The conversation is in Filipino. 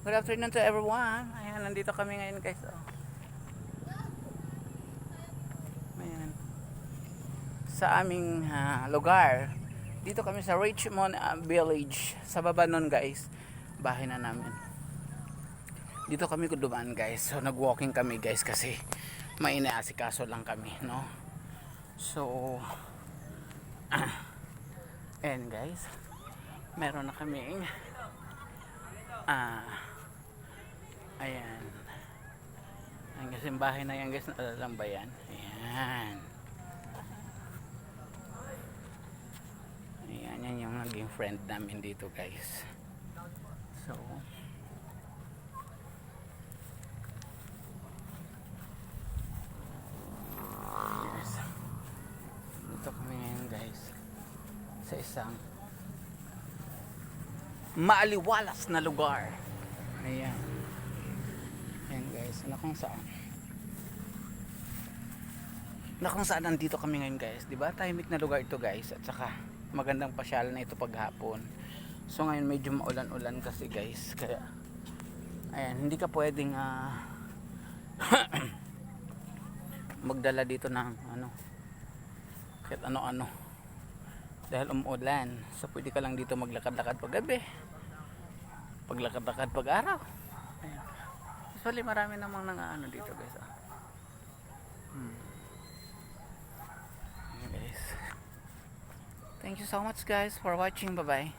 Good afternoon to everyone. Ayan, nandito kami ngayon guys. Oh. Ayan. Sa aming lugar. Dito kami sa Richmond Village. Sa baba nun guys. Bahay na namin. Dito kami dumaan guys. So nag-walking kami guys kasi may inaasikaso lang kami, no? So ayan guys. Meron na kaming ayan. Ang simbahan na yan guys, naalala ba yan? Ayan. Ayan, yan yung naging friend namin dito guys. So, yes. Dito kami ngayon guys. Sa isang maaliwalas na lugar. Ayan. Ayan guys, kung saan nandito kami ngayon guys, di ba? Tahimik na lugar ito guys, at saka magandang pasyal na ito paghapon. So ngayon medyo maulan-ulan kasi guys, kaya ayan, hindi ka pwedeng magdala dito ng kahit ano-ano dahil umuulan. So pwede ka lang dito maglakad-lakad pag gabi, paglakad-lakad pag araw. Ayan. Usually marami namang dito guys. Guys. Thank you so much guys for watching. Bye bye.